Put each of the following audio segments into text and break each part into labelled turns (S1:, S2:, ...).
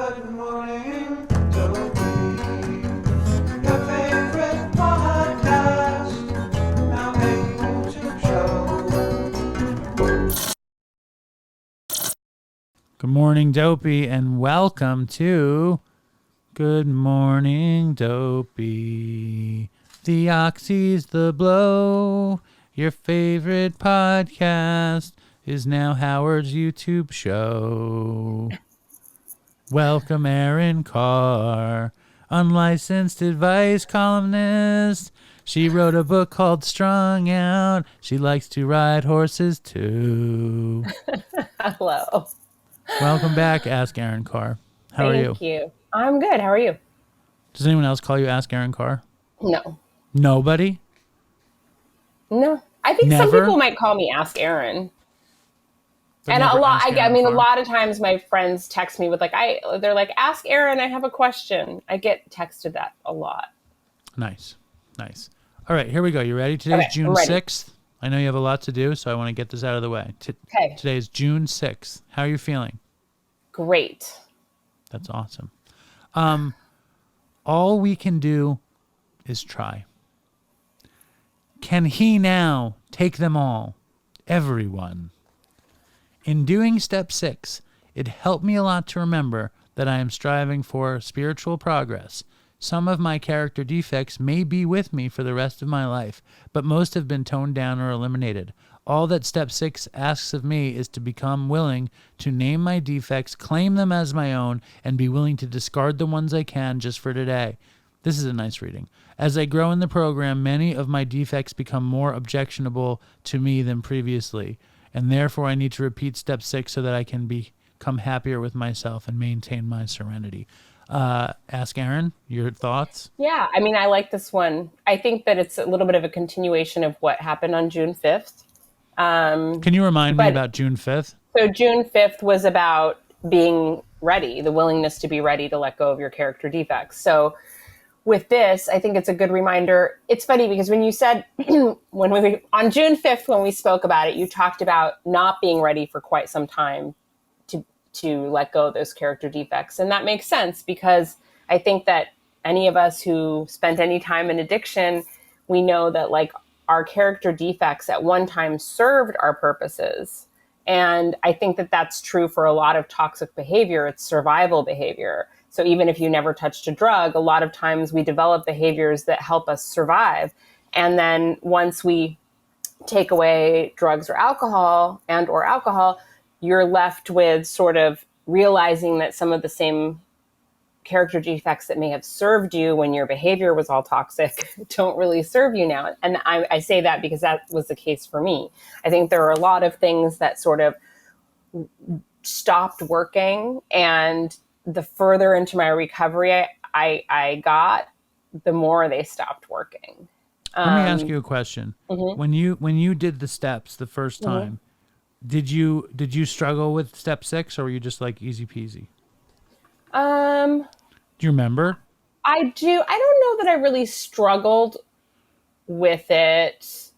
S1: Good morning, Dopey. Your favorite podcast. Now a YouTube show.
S2: Good morning, Dopey, and welcome to Good Morning, Dopey. The Oxy's the Blow. Your favorite podcast is now Howard's YouTube show. Welcome, Erin Carr, unlicensed advice columnist. She wrote a book called Strung Out. She likes to ride horses, too.
S3: Hello.
S2: Welcome back, Ask Erin Carr. How are you?
S3: Thank you. I'm good. How are you?
S2: Does anyone else call you Ask Erin Carr?
S3: No.
S2: Nobody?
S3: No. I think
S2: Never?
S3: some people might call me Ask Erin.
S2: But
S3: And
S2: never
S3: a lot,
S2: Ask
S3: I mean, a
S2: Erin
S3: lot of times my friends text me with they're like, Ask Erin, I have a question. I get texted that a lot.
S2: Nice. All right, here we go. You ready? Today's
S3: Okay,
S2: June
S3: I'm ready.
S2: 6th. I know you have a lot to do, so I want to get this out of the way.
S3: Okay.
S2: Today is June 6th. How are you feeling?
S3: Great.
S2: That's awesome. All we can do is try. Can he now take them all? Everyone. In doing step 6, it helped me a lot to remember that I am striving for spiritual progress. Some of my character defects may be with me for the rest of my life, but most have been toned down or eliminated. All that step 6 asks of me is to become willing to name my defects, claim them as my own, and be willing to discard the ones I can just for today. This is a nice reading. As I grow in the program, many of my defects become more objectionable to me than previously, and therefore I need to repeat step 6 so that I can become happier with myself and maintain my serenity. Ask Erin, your thoughts?
S3: Yeah. I mean, I like this one. I think that it's a little bit of a continuation of what happened on June 5th.
S2: Can you remind me about June 5th?
S3: So June 5th was about being ready, the willingness to be ready to let go of your character defects. So with this, I think it's a good reminder. It's funny because when you said, on June 5th, when we spoke about it, you talked about not being ready for quite some time to let go of those character defects. And that makes sense because I think that any of us who spent any time in addiction, we know that like our character defects at one time served our purposes. And I think that that's true for a lot of toxic behavior. It's survival behavior. So even if you never touched a drug, a lot of times we develop behaviors that help us survive. And then once we take away drugs or alcohol, you're left with sort of realizing that some of the same character defects that may have served you when your behavior was all toxic don't really serve you now. And I say that because that was the case for me. I think there are a lot of things that sort of stopped working, and the further into my recovery I got, the more they stopped working.
S2: Let me ask you a question.
S3: Mm-hmm.
S2: When you did the steps the first time, did you struggle with step 6, or were you just like easy peasy? Do you remember?
S3: I do. I don't know that I really struggled with it.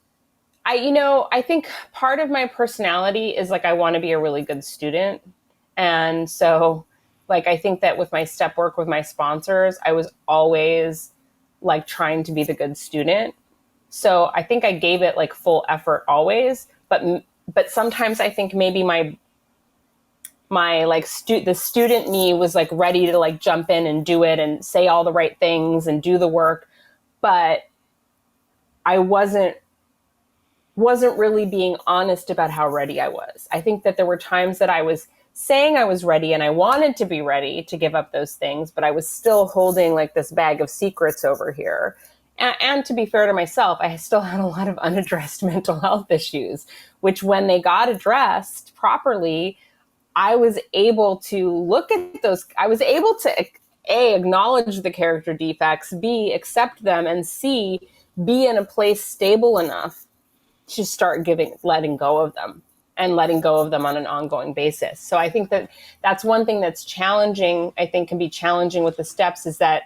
S3: I think part of my personality is like I want to be a really good student. And so like I think that with my step work with my sponsors, I was always like trying to be the good student. So I think I gave it like full effort always, but sometimes I think maybe my like the student me was like ready to like jump in and do it and say all the right things and do the work, but I wasn't really being honest about how ready I was. I think that there were times that I was saying I was ready and I wanted to be ready to give up those things, but I was still holding like this bag of secrets over here. And to be fair to myself, I still had a lot of unaddressed mental health issues, which when they got addressed properly, I was able to look at those. I was able to A, acknowledge the character defects, B, accept them, and C, be in a place stable enough to start letting go of them and letting go of them on an ongoing basis. So I think that that's one thing that's challenging, I think can be challenging with the steps, is that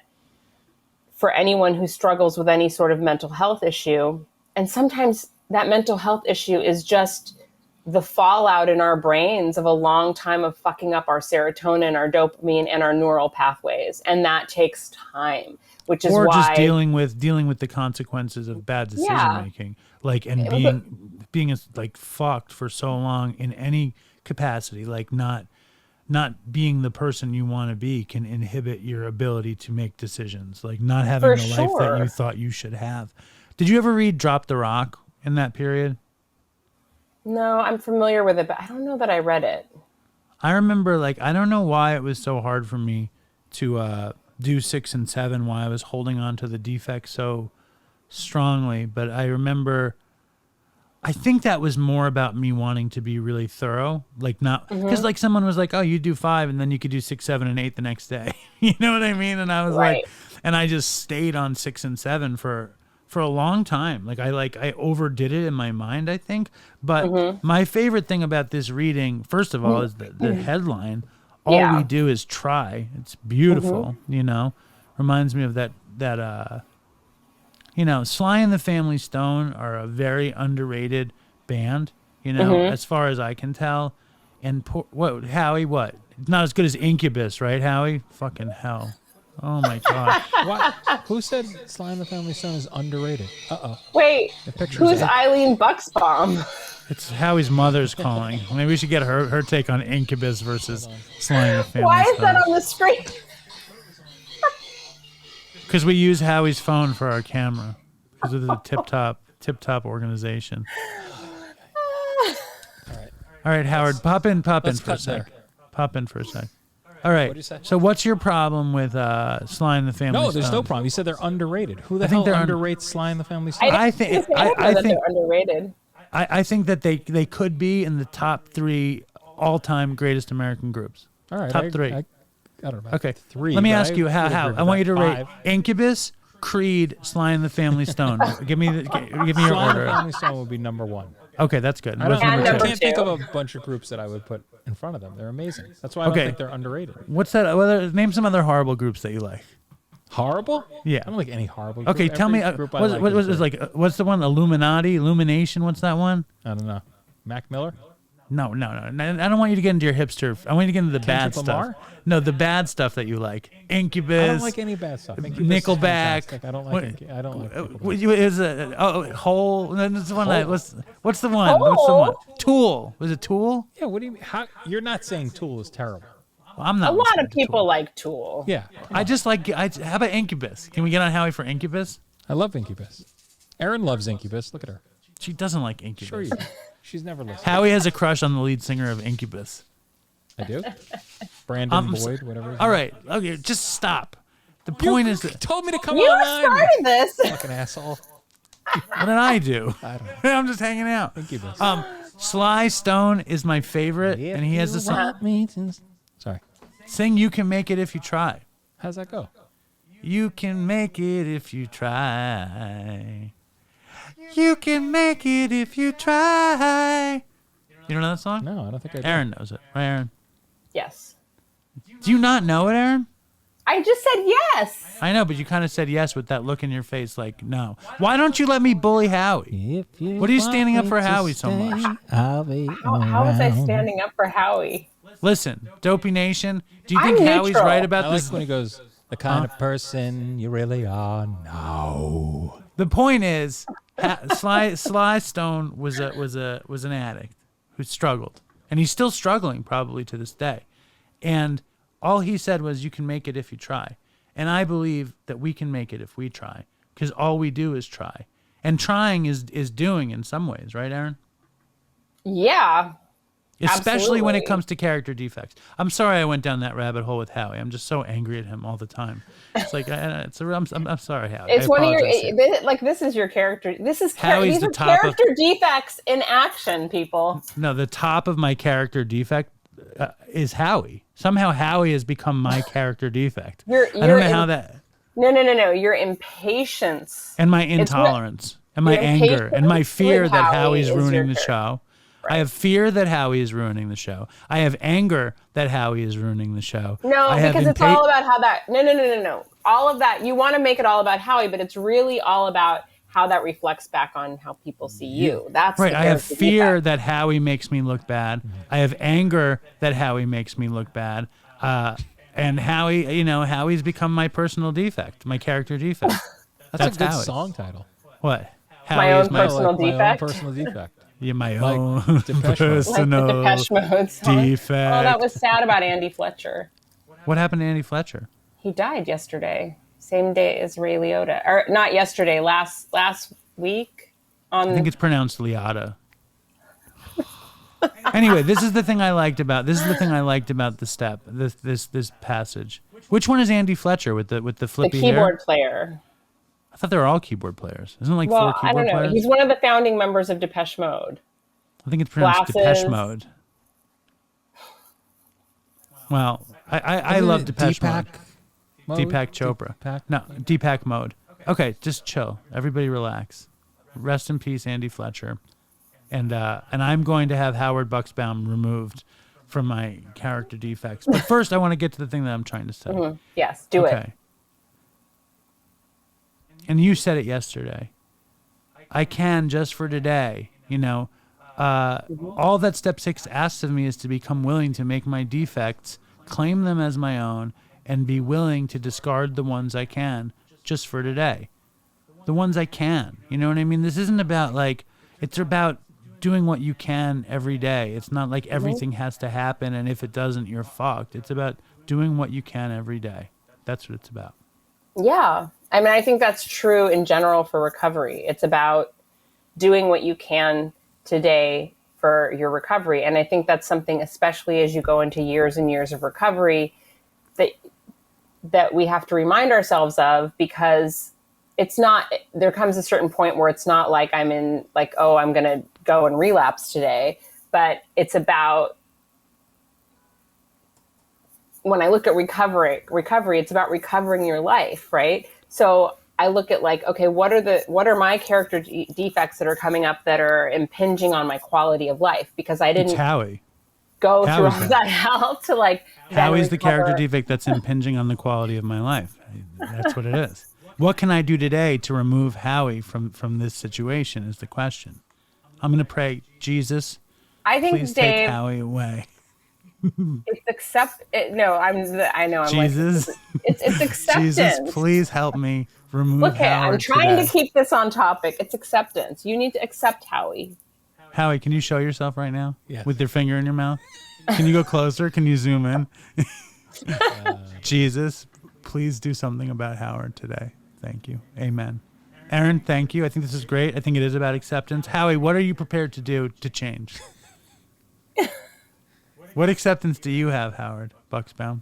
S3: for anyone who struggles with any sort of mental health issue, and sometimes that mental health issue is just the fallout in our brains of a long time of fucking up our serotonin, our dopamine, and our neural pathways, and that takes time, which is
S2: or
S3: why
S2: just dealing with the consequences of bad decision making, like, and being like fucked for so long in any capacity, like not being the person you want to be can inhibit your ability to make decisions, like not having the life that you thought you should have. Did you ever read Drop the Rock in that period?
S3: No, I'm familiar with it, but I don't know that I read it.
S2: I remember, like, I don't know why it was so hard for me to do 6 and 7, why I was holding on to the defects so strongly, but I remember, I think that was more about me wanting to be really thorough, like not, because like someone was like, oh, you do 5 and then you could do 6, 7, and 8 the next day. You know what I mean? And I was like, and I just stayed on 6 and 7 for a long time. Like I overdid it in my mind, I think. But my favorite thing about this reading, first of all, is the headline. All we do is try. It's beautiful, you know. Reminds me of that you know, Sly and the Family Stone are a very underrated band, you know, as far as I can tell. And Howie, what? Not as good as Incubus, right, Howie? Fucking hell. Oh my God.
S4: What? Who said Sly and the Family Stone is underrated?
S3: Wait, who's Eileen Bucksbaum?
S2: It's Howie's mother's calling. Maybe we should get her take on Incubus versus Sly and the Family
S3: Why is
S2: Stone.
S3: that on the screen?
S2: Because we use Howie's phone for our camera. Because it's a tip-top organization. All right, Howard, pop in for a sec. Pop in for a sec. All right.
S4: What'd you say?
S2: So what's your problem with Sly and the Family Stone?
S4: No, there's no problem. You said they're underrated. Who the hell underrates Sly and the Family Stone?
S2: I think
S3: they're underrated.
S2: I think that they could be in the top 3 all-time greatest American groups.
S4: All right.
S2: Top 3.
S4: I don't know about
S2: Okay.
S4: 3.
S2: Let me ask you how. I want you to rate
S4: 5.
S2: Incubus, Creed, Sly and the Family Stone. give me your
S4: Sly and the
S2: order.
S4: Family Stone would be number 1.
S2: Okay, that's good.
S4: I
S2: What's number
S3: number
S2: 2?
S4: can't think of a bunch of groups that I would put in front of them. They're amazing. That's why I don't think they're underrated.
S2: What's that? Name some other horrible groups that you like.
S4: Horrible?
S2: Yeah.
S4: I don't like any horrible group.
S2: Okay, tell me. What's the one? Illuminati, Illumination. What's that one?
S4: I don't know. Mac Miller?
S2: No. I don't want you to get into your hipster. I want you to get into the bad
S4: Kendrick
S2: stuff.
S4: Lamar?
S2: No, the bad stuff that you like. Incubus.
S4: I don't like any bad stuff. Incubus is
S2: Nickelback.
S4: fantastic. I don't like Nickelback.
S2: Is a Hole? That's the one.
S4: Hole?
S2: What's the one? What's the one? Tool. Was it Tool?
S4: Yeah, what do you mean? You're not saying Tool is terrible.
S2: Well, I'm not.
S3: A lot
S2: listening
S3: of
S2: to
S3: people
S2: Tool.
S3: like Tool.
S4: Yeah.
S2: I just like. How about Incubus? Can we get on Howie for Incubus?
S4: I love Incubus. Erin loves Incubus. Look at her.
S2: She doesn't like Incubus.
S4: Sure you do. She's never listened.
S2: Howie has a crush on the lead singer of Incubus.
S4: I do? Brandon Boyd, whatever. his
S2: All
S4: name
S2: right. Okay, just stop. The point is that.
S4: told me to come
S3: You
S4: online.
S3: started this.
S4: Fucking asshole.
S2: What did I do?
S4: I don't know.
S2: I'm just hanging out.
S4: Incubus.
S2: Sly Stone is my favorite, and he has a song.
S4: Sorry.
S2: Sing "You Can Make It If You Try."
S4: How's that go?
S2: You can make it if you try. You can make it if you try. You don't know that song?
S4: No, I don't think I do.
S2: Aaron knows it. Right, Aaron?
S3: Yes.
S2: Do you not know it, Aaron?
S3: I just said yes.
S2: I know, but you kind of said yes with that look in your face like, no. Why don't you let me bully Howie? What are you standing up for Howie so much?
S3: How was I standing up for Howie?
S2: Listen, Dopey Nation, do you think
S3: I'm
S2: Howie's
S3: neutral.
S2: right
S4: I
S2: about
S4: like
S2: this?
S4: when he goes, the kind of person you really are. No.
S2: The point is, Sly Stone was an addict who struggled, and he's still struggling probably to this day. And all he said was, "You can make it if you try." And I believe that we can make it if we try, because all we do is try, and trying is doing in some ways, right, Aaron?
S3: Yeah.
S2: Especially when it
S3: Absolutely.
S2: comes to character defects. I'm sorry I went down that rabbit hole with Howie. I'm just so angry at him all the time. It's like I'm sorry, Howie.
S3: It's
S2: I
S3: one of your
S2: apologize to you.
S3: this is your character. This is
S2: Howie's
S3: these
S2: the
S3: are
S2: top of-
S3: character defects in action, people.
S2: No, the top of my character defect is Howie. Somehow Howie has become my character defect. I don't know how that.
S3: No. Your impatience.
S2: And my intolerance, and my
S3: your
S2: anger, and my
S3: impatience
S2: fear
S3: with
S2: that
S3: Howie
S2: Howie's
S3: is your
S2: ruining the
S3: character.
S2: show. I have fear that Howie is ruining the show. I have anger that Howie is ruining the show.
S3: No,
S2: I have
S3: because it's all about how that. No. All of that. You want to make it all about Howie, but it's really all about how that reflects back on how people see you. That's
S2: right.
S3: the
S2: I have
S3: character
S2: fear
S3: defect.
S2: that Howie makes me look bad. I have anger that Howie makes me look bad. And Howie, Howie's become my personal defect, my character defect.
S4: That's a good
S2: Howie.
S4: song title.
S2: What?
S3: My
S2: Howie
S3: own
S2: is my
S3: personal
S4: My own
S3: defect?
S4: personal defect.
S2: Yeah, my
S4: Like
S2: own
S4: Depeche Mode.
S3: Like the
S2: personal
S3: Depeche Mode song.
S2: defect.
S3: Oh, that was sad about Andy Fletcher.
S2: What happened to Andy Fletcher?
S3: He died yesterday, same day as Ray Liotta, or not yesterday, last week.
S2: I think it's pronounced Liotta. Anyway, this is the thing I liked about the step. This passage. Which one is Andy Fletcher with the
S3: the
S2: flippy
S3: keyboard
S2: hair?
S3: player.
S2: I thought they were all keyboard players. Isn't it like
S3: Well,
S2: four
S3: I
S2: keyboard
S3: don't know.
S2: players?
S3: He's one of the founding members of Depeche Mode.
S2: I think it's pronounced
S3: Glasses.
S2: Depeche Mode. Well, I love Depeche Mode. Deepak Chopra. No, Deepak Mode. Okay, just chill. Everybody relax. Rest in peace, Andy Fletcher. And I'm going to have Howard Buxbaum removed from my character defects. But first, I want to get to the thing that I'm trying to say.
S3: Mm-hmm. Yes, do it.
S2: And you said it yesterday. I can just for today. All that step 6 asks of me is to become willing to make my defects, claim them as my own, and be willing to discard the ones I can just for today. The ones I can. You know what I mean? This isn't about it's about doing what you can every day. It's not like everything has to happen, and if it doesn't, you're fucked. It's about doing what you can every day. That's what it's about.
S3: Yeah. I mean, I think that's true in general for recovery. It's about doing what you can today for your recovery. And I think that's something, especially as you go into years and years of recovery, that we have to remind ourselves of, because it's not, there comes a certain point where it's not like I'm in I'm going to go and relapse today, but it's about, when I look at recovery, it's about recovering your life, right? So I look at okay, what are my character defects that are coming up that are impinging on my quality of life? Because I didn't
S2: It's Howie.
S3: go
S2: Howie's
S3: through all that hell to then
S2: Howie's the
S3: recover.
S2: character defect that's impinging on the quality of my life. That's what it is. What can I do today to remove Howie from this situation is the question. I'm going to pray, Jesus,
S3: I think,
S2: please
S3: Dave,
S2: take Howie away.
S3: it's I know I'm
S2: Jesus.
S3: it's acceptance.
S2: Jesus, please help me remove
S3: Okay,
S2: Howard
S3: I'm trying
S2: today.
S3: to keep this on topic. It's acceptance. You need to accept Howie.
S2: Howie, can you show yourself right now?
S4: Yes.
S2: With your finger in your mouth? Can you go closer? Can you zoom in? Jesus, please do something about Howard today. Thank you. Amen. Aaron, thank you. I think this is great. I think it is about acceptance. Howie, what are you prepared to do to change? What acceptance do you have, Howard Buxbaum?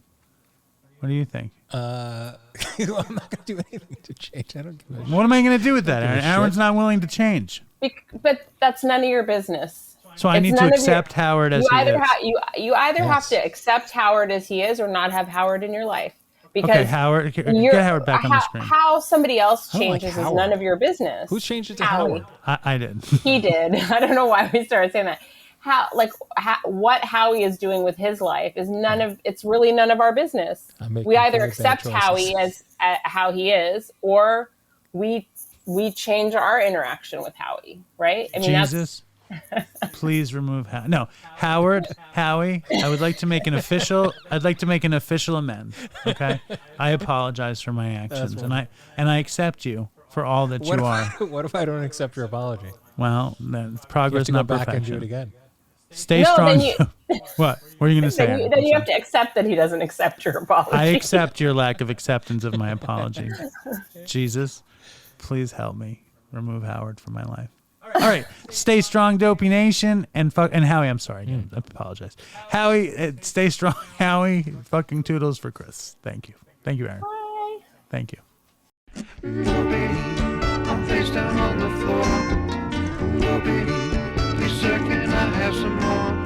S2: What do you think?
S4: I'm not going to do anything to change. I don't give a shit.
S2: What am I going to do with that,
S4: give a
S2: Aaron?
S4: shit.
S2: Aaron's not willing to change.
S3: But that's none of your business.
S2: So I
S3: It's
S2: need to
S3: none of your-
S2: accept Howard as
S3: You
S2: he
S3: either
S2: is.
S3: you either have
S4: Yes.
S3: to accept Howard as he is, or not have Howard in your life. Because
S2: Okay, Howard, get Howard back on the screen.
S3: How somebody else
S4: I don't like
S3: changes is
S4: Howard.
S3: none of your business.
S4: Who's changed it to
S3: Howie.
S4: Howard?
S2: I did.
S3: He did. I don't know why we started saying that. What Howie is doing with his life is it's really none of our business.
S4: I'm making
S3: We either
S4: very bad
S3: accept
S4: choices.
S3: Howie as how he is, or we change our interaction with Howie, right? I mean,
S2: Jesus, please remove Howie. No, Howard, Howie, I would like to make an official amend. Okay? I apologize for my actions, and I accept you for all that you are.
S4: What if I don't accept your apology?
S2: Well, that's
S4: You have
S2: progress,
S4: to go
S2: not
S4: back and do
S2: perfection.
S4: it again.
S2: Stay
S3: No,
S2: strong.
S3: then you-
S2: What? What are you going to say?
S3: then
S2: Aaron?
S3: you
S2: I'm
S3: have
S2: sorry.
S3: to accept that he doesn't accept your apology.
S2: I accept your lack of acceptance of my apology. Jesus, please help me remove Howard from my life. All right, stay strong, Dopey Nation, and Howie. I'm sorry, I apologize. Howie, stay strong, Howie. Fucking toodles for Chris. Thank you, Aaron.
S3: Bye.
S2: Thank you.
S1: Dopey, I'm face down on the floor. Dopey, please sir, can I have some more?